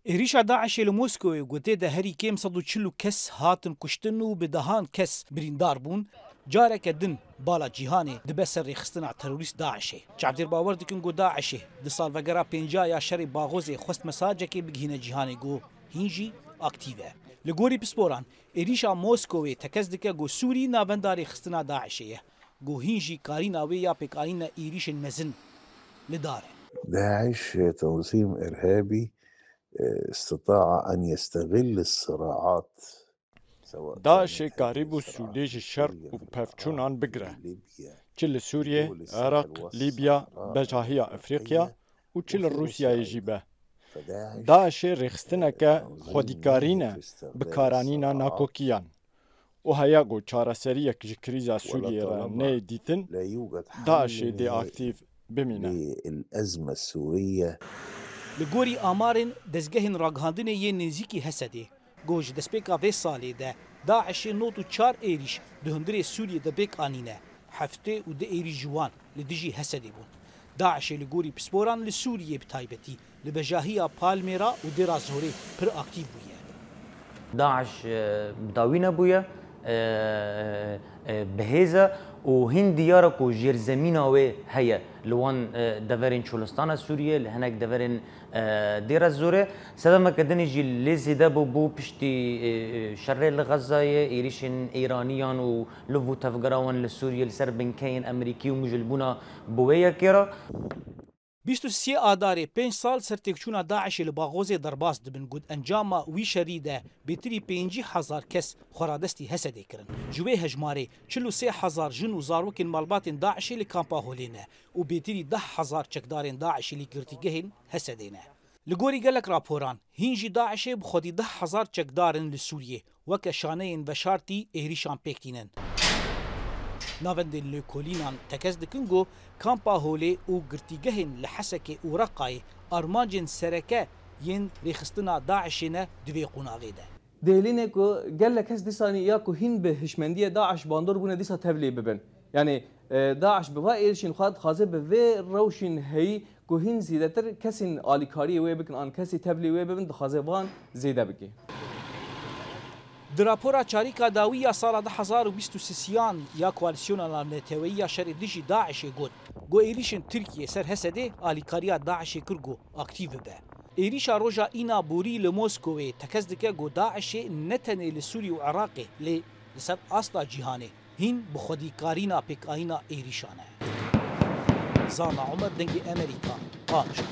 êrişa Daişê li Moskowê gotê de herî kêm 140 kes hatin kuştin û bi dehan kes birîndar bûn. Careke din bala cîhanê dibe ser rêxistina terorîst Daişê. Çavdêr bawer dikin got Daişê di salvegera pênca ya şerê Baxozê xwest mesajekê bigihîne cîhanê got hîn jî akîv e. Li gorî pisporan êrişa Moskowê tekez dike got Sûrî navenda rêxistina Daişê ye. Got hîn jî karîna wê ya pêkarîna êrişên mezin li dar e. داعش تنظيم إرهابي استطاع أن يستغل الصراعات داعش قریب و سودیج شر و پفچونان بگره چه لسوریه، عراق، لیبیا، بجاهی افریقیا و چه لروسیای جیبه. داعش رخستنه که خودیکارینه بکارانینا ناکوکیان و هیا گو چارەسەریەک ji krîza Sûriyê re nê dîtin Daişê dê aktiv bimîne. الأزمة السورية Li gorî amarên dezgehên ragihandinê yê nêzîkî Hesedê got ji destpêka vê salê de Daişê not û 4 êrîş di hundirê Sûriyê de bêk anîne. Heftê û 2 êrîş ji wan li dijî Hesedê bûn. Daişê li gorî pisporan li Sûriyê bi taybetî li bejahiya Palmêra û Dêra Zorê pir akîv bûye. داعش داوی نبویه بهیزه و هین دیاره کو جیر زمینه و هیا لوان دورین چولستان سوریه لهنک دورین دیر زوره سبب مکدنی جی لزیده بو پشتی شر غزه ایریشن ایرانیان و لوو تفگراوان لسوریه لسر بنکین امریکی و مجلبونا بویا کیرا 23 Adarê 5 sal sertêkçûna Daişê li Baxozê derbas dibin got encama wî şerî de bêtirî 50,000 kes xweradestî Hesedê kirin. Ji wê hejmarê 43,000 jin û zarokên malbatên Daişê li kampa Holê ne û bêtirî 10,000 çekdarên Daişê li girtîgehên Hesedê ne. Li gorî gelek raporan hîn jî Daişê bi xwedî 10,000 çekdarên li Sûriyê weke şaneyên veşartî êrîşan pêk tînin. Navendên lêkolînan tekez dikin got kampa Holê û girtîgehên li Hesekê û Reqayê armancên sereke yên rêxistina Daişê ne di vê qûnavê de. Dêlînê ku gelek kes dîsanî ya ku hîn bi hişmendiya Daeş bandor bûne dîsa tevlê bibin. Yani Daeş bi va êrişên xwe dixwaze bi vê rewşên heyî ku hîn zêdetir kesên alîkariyê wê bikin an kesê tevlê wê bibin dixwaze van zêde bike. Di rapora çarîka dawî ya sala 2023 ya koalîsyona neteweyî ya şerê dijî Daişê got êrişên Tirkiye ser Hesedê alîkariya Daişê kir got akîv bibe. Êrişa roja îna borî li Moskowê tekez dike got Daişê ne tenê li Sûrî û Iraqê lê li ser asla cîhanê hîn bi xwedîkarîna pêkayîna êrîşan e. Zana Umer dengê Amerîka, Qaço.